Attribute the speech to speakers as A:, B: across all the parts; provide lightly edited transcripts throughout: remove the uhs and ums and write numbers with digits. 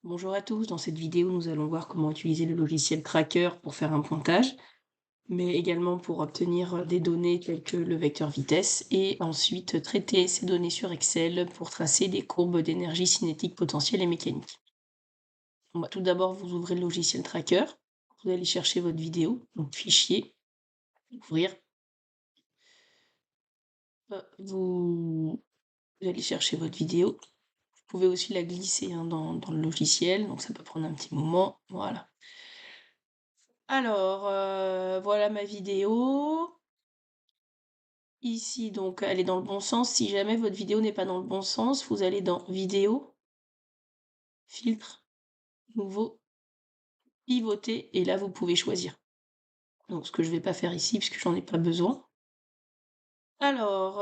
A: Bonjour à tous, dans cette vidéo nous allons voir comment utiliser le logiciel Tracker pour faire un pointage, mais également pour obtenir des données telles que le vecteur vitesse et ensuite traiter ces données sur Excel pour tracer des courbes d'énergie cinétique potentielle et mécanique. Tout d'abord vous ouvrez le logiciel Tracker, vous allez chercher votre vidéo, donc fichier, ouvrir, vous allez chercher votre vidéo. Vous pouvez aussi la glisser hein, dans le logiciel, donc ça peut prendre un petit moment, voilà. Alors, voilà ma vidéo. Ici, donc, elle est dans le bon sens. Si jamais votre vidéo n'est pas dans le bon sens, vous allez dans Vidéo, Filtre, Nouveau, Pivoter et là, vous pouvez choisir. Donc ce que je vais pas faire ici puisque j'en ai pas besoin. Alors,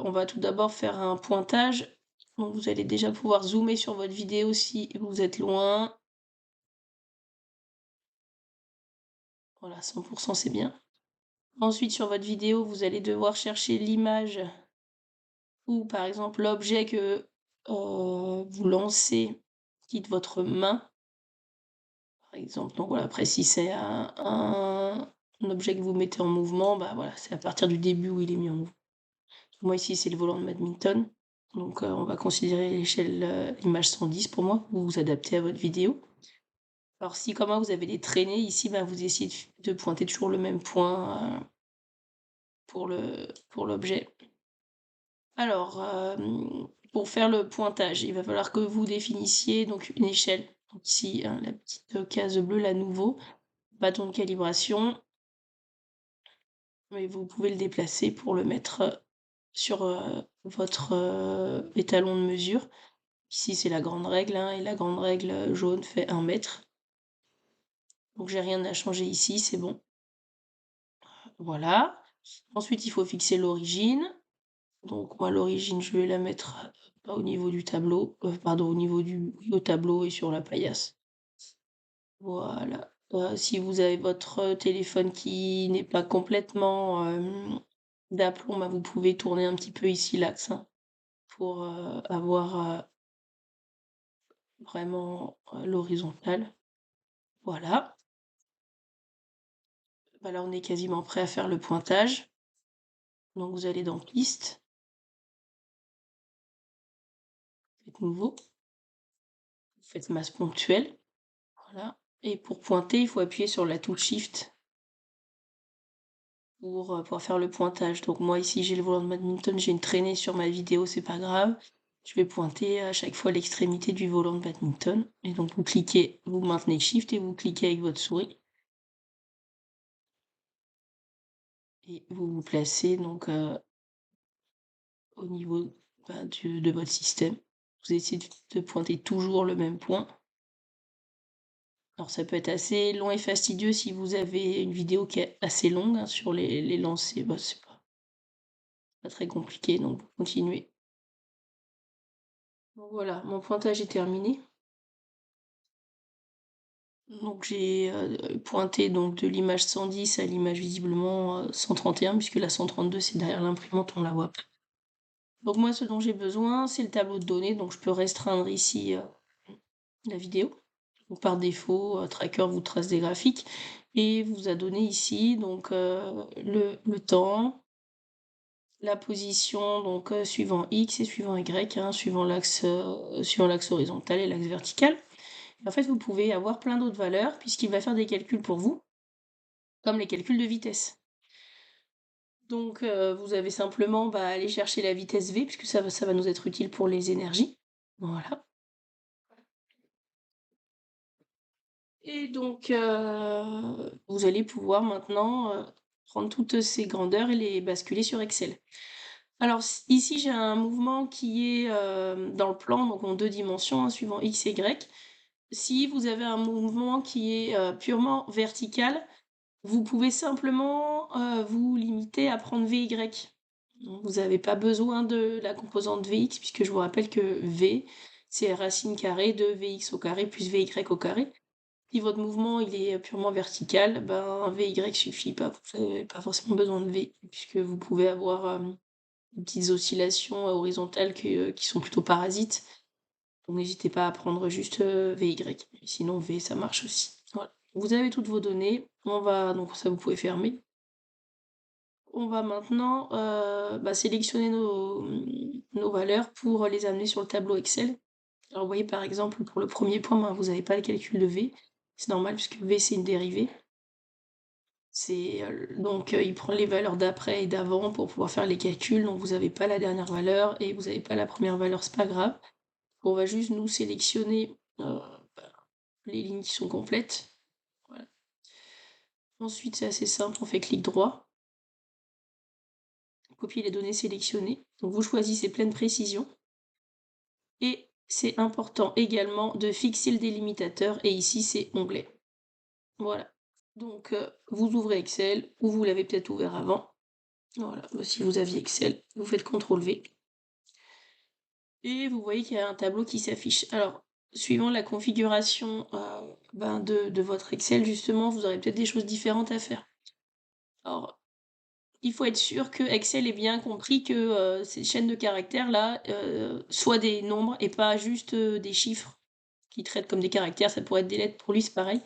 A: on va tout d'abord faire un pointage. Donc vous allez déjà pouvoir zoomer sur votre vidéo si vous êtes loin. Voilà, 100 c'est bien. Ensuite, sur votre vidéo, vous allez devoir chercher l'image ou par exemple l'objet que, vous lancez quitte votre main, par exemple. Donc voilà, après si c'est un objet que vous mettez en mouvement, bah voilà, c'est à partir du début où il est mis en mouvement. Moi ici, c'est le volant de badminton, donc on va considérer l'échelle, image 110 pour moi. Vous vous adaptez à votre vidéo. Alors si comme moi vous avez des traînées ici, bah, vous essayez de pointer toujours le même point, pour l'objet. Alors, pour faire le pointage, il va falloir que vous définissiez donc une échelle. Donc ici, hein, la petite case bleue, là, nouveau, bâton de calibration, et vous pouvez le déplacer pour le mettre, sur, votre, étalon de mesure. Ici, c'est la grande règle, hein, et la grande règle, jaune fait 1 mètre. Donc j'ai rien à changer ici, c'est bon. Voilà. Ensuite, il faut fixer l'origine. Donc moi, l'origine, je vais la mettre, pas au niveau du tableau, pardon, au niveau du oui, au tableau et sur la paillasse. Voilà. Si vous avez votre téléphone qui n'est pas complètement, d'aplomb, bah, vous pouvez tourner un petit peu ici l'axe, hein, pour, avoir, vraiment, l'horizontale. Voilà. Bah, là, on est quasiment prêt à faire le pointage. Donc vous allez dans Piste, faites Nouveau, vous faites Masse ponctuelle, voilà et pour pointer, il faut appuyer sur la touche Shift pour faire le pointage. Donc moi ici j'ai le volant de badminton, j'ai une traînée sur ma vidéo, c'est pas grave. Je vais pointer à chaque fois l'extrémité du volant de badminton et donc vous cliquez, vous maintenez Shift et vous cliquez avec votre souris et vous vous placez donc, au niveau, bah, de votre système. Vous essayez de pointer toujours le même point. Alors ça peut être assez long et fastidieux si vous avez une vidéo qui est assez longue, hein, sur les lancers, bah, c'est pas très compliqué donc vous continuez. Donc voilà, mon pointage est terminé. Donc j'ai, pointé donc de l'image 110 à l'image visiblement, 131 puisque la 132 c'est derrière l'imprimante, on la voit pas. Donc moi ce dont j'ai besoin, c'est le tableau de données, donc je peux restreindre ici, la vidéo. Donc par défaut, Tracker vous trace des graphiques et vous a donné ici donc, le temps, la position donc, suivant X et suivant Y, hein, suivant l'axe horizontal et l'axe vertical. En fait, vous pouvez avoir plein d'autres valeurs puisqu'il va faire des calculs pour vous, comme les calculs de vitesse. Donc, vous avez simplement, bah, aller chercher la vitesse V puisque ça va nous être utile pour les énergies. Voilà et donc, vous allez pouvoir maintenant, prendre toutes ces grandeurs et les basculer sur Excel. Alors ici, j'ai un mouvement qui est, dans le plan, donc en 2 dimensions, hein, suivant X et Y. Si vous avez un mouvement qui est, purement vertical, vous pouvez simplement, vous limiter à prendre VY. Vous n'avez pas besoin de la composante Vx puisque je vous rappelle que V, c'est racine carrée de Vx au carré plus Vy au carré. Si votre mouvement il est purement vertical, ben Vy suffit pas, vous avez pas forcément besoin de V puisque vous pouvez avoir, des petites oscillations horizontales qui sont plutôt parasites Donc n'hésitez pas à prendre juste, VY. Sinon V, ça marche aussi. Voilà. Vous avez toutes vos données. On va donc ça, vous pouvez fermer. On va maintenant, sélectionner nos valeurs pour les amener sur le tableau Excel. Alors vous voyez par exemple pour le premier point, vous n'avez pas le calcul de V. C'est normal puisque V c'est une dérivée. C'est, donc il prend les valeurs d'après et d'avant pour pouvoir faire les calculs, donc vous n'avez pas la dernière valeur et vous n'avez pas la première valeur, c'est pas grave. On va juste nous sélectionner, les lignes qui sont complètes. Voilà. Ensuite, c'est assez simple, on fait clic droit, copier les données sélectionnées. Donc vous choisissez pleine précision. Et c'est important également de fixer le délimitateur et ici c'est onglet. Voilà. Donc vous ouvrez Excel ou vous l'avez peut-être ouvert avant. Voilà, si vous aviez Excel, vous faites CTRL V. Et vous voyez qu'il y a un tableau qui s'affiche. Alors, suivant la configuration de votre Excel, justement, vous aurez peut-être des choses différentes à faire. Alors, il faut être sûr que Excel ait bien compris que ces chaînes de caractères là soient des nombres et pas juste des chiffres qui traitent comme des caractères. Ça pourrait être des lettres, pour lui c'est pareil.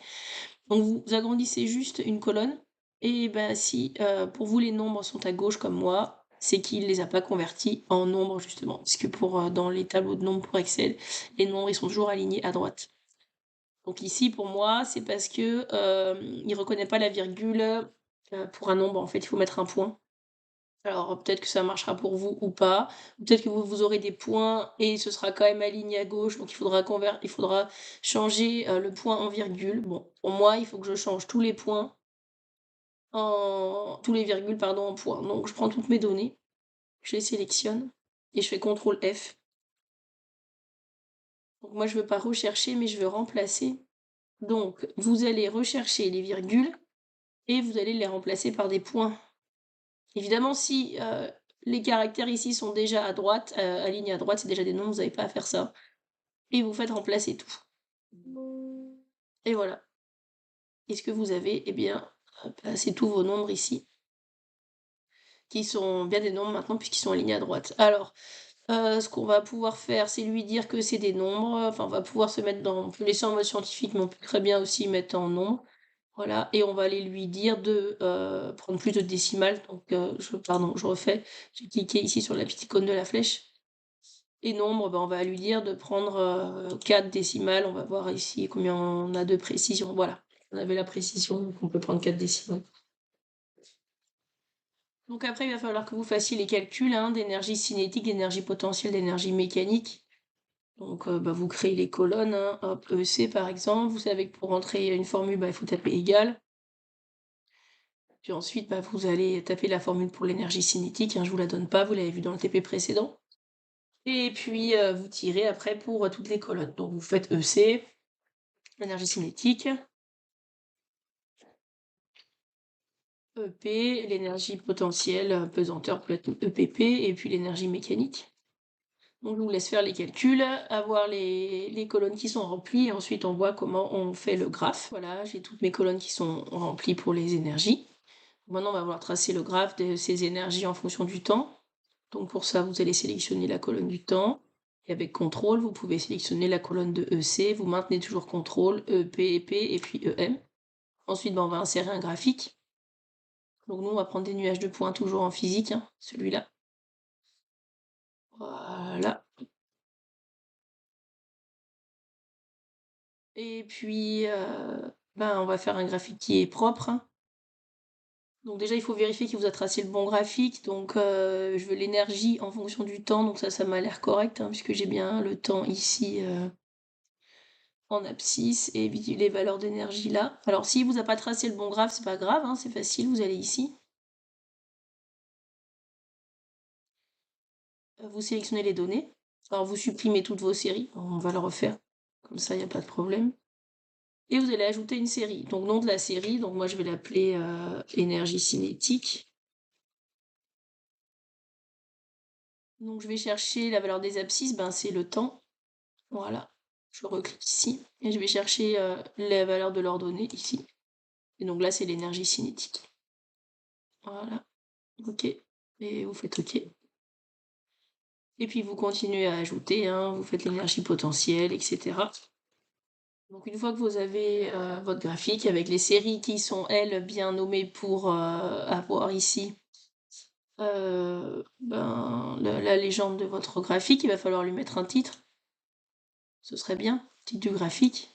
A: Donc vous agrandissez juste une colonne et si pour vous les nombres sont à gauche comme moi, c'est qu'il ne les a pas convertis en nombres justement. Puisque dans les tableaux de nombres pour Excel, les nombres ils sont toujours alignés à droite. Donc ici pour moi, c'est parce que il reconnaît pas la virgule pour un nombre. En fait, il faut mettre un point. Alors peut-être que ça marchera pour vous ou pas. Peut-être que vous aurez des points et ce sera quand même aligné à gauche, donc il faudra changer le point en virgule. Bon, pour moi, il faut que je change tous les tous les virgules, pardon, en points. Donc je prends toutes mes données, je les sélectionne et je fais CTRL F. Donc moi, je veux pas rechercher, mais je veux remplacer. Donc vous allez rechercher les virgules et vous allez les remplacer par des points. Évidemment, si les caractères ici sont déjà à droite, alignés à droite, c'est déjà des nombres, vous n'avez pas à faire ça. Et vous faites remplacer tout. Et voilà. Et ce que vous avez, eh bien, c'est tous vos nombres ici, qui sont bien des nombres maintenant puisqu'ils sont alignés à droite. Alors, ce qu'on va pouvoir faire, c'est lui dire que c'est des nombres, enfin on va pouvoir se mettre on peut laisser en mode scientifique, mais on peut très bien aussi mettre en nombre. Voilà, et on va aller lui dire de prendre plus de décimales. Donc, je refais. J'ai cliqué ici sur la petite icône de la flèche. Et nombre, on va lui dire de prendre 4 décimales. On va voir ici combien on a de précision. Voilà, on avait la précision, donc on peut prendre 4 décimales. Donc après, il va falloir que vous fassiez les calculs d'énergie cinétique, d'énergie potentielle, d'énergie mécanique. Donc, vous créez les colonnes, hop, EC par exemple. Vous savez que pour entrer une formule, il faut taper égal. Puis ensuite, vous allez taper la formule pour l'énergie cinétique, je ne vous la donne pas, vous l'avez vu dans le TP précédent. Et puis, vous tirez après pour toutes les colonnes. Donc vous faites EC, énergie cinétique, EP, l'énergie potentielle, pesanteur peut être EPP, et puis l'énergie mécanique. Donc je vous laisse faire les calculs, avoir les colonnes qui sont remplies, et ensuite on voit comment on fait le graphe. Voilà, j'ai toutes mes colonnes qui sont remplies pour les énergies. Maintenant, on va vouloir tracer le graphe de ces énergies en fonction du temps. Donc pour ça, vous allez sélectionner la colonne du temps. Et avec CTRL, vous pouvez sélectionner la colonne de EC. Vous maintenez toujours CTRL, EP, EP et puis EM. Ensuite, on va insérer un graphique. Donc nous, on va prendre des nuages de points toujours en physique, celui-là. Voilà. Et puis, on va faire un graphique qui est propre. Donc déjà, il faut vérifier qu'il vous a tracé le bon graphique. Donc je veux l'énergie en fonction du temps. Donc ça m'a l'air correct, puisque j'ai bien le temps ici en abscisse et les valeurs d'énergie là. Alors s'il vous a pas tracé le bon graphe, c'est pas grave, c'est facile, vous allez ici. Vous sélectionnez les données. Alors vous supprimez toutes vos séries, on va le refaire. Comme ça, il n'y a pas de problème. Et vous allez ajouter une série. Donc nom de la série, donc moi je vais l'appeler énergie cinétique. Donc je vais chercher la valeur des abscisses, c'est le temps. Voilà, je reclique ici et je vais chercher la valeur de l'ordonnée ici. Et donc là c'est l'énergie cinétique. Voilà, ok. Et vous faites ok. et puis vous continuez à ajouter, hein, vous faites l'énergie potentielle et cetera. Donc une fois que vous avez, votre graphique avec les séries qui sont, elles, bien nommées pour, avoir ici, la légende de votre graphique, il va falloir lui mettre un titre. Ce serait bien, titre du graphique.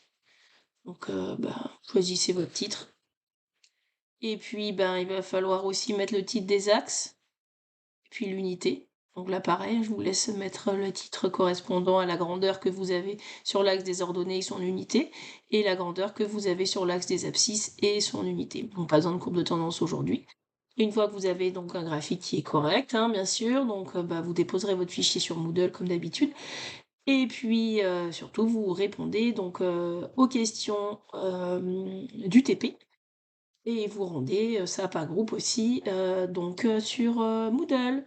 A: Donc, choisissez votre titre et puis, ben, il va falloir aussi mettre le titre des axes, et puis l'unité. Donc là, pareil, je vous laisse mettre le titre correspondant à la grandeur que vous avez sur l'axe des ordonnées et son unité, et la grandeur que vous avez sur l'axe des abscisses et son unité. Donc pas besoin de courbe de tendance aujourd'hui. Une fois que vous avez donc un graphique qui est correct, hein, bien sûr, donc, vous déposerez votre fichier sur Moodle comme d'habitude et puis, surtout vous répondez donc, aux questions, du TP et vous rendez, ça par groupe aussi, donc, sur, Moodle.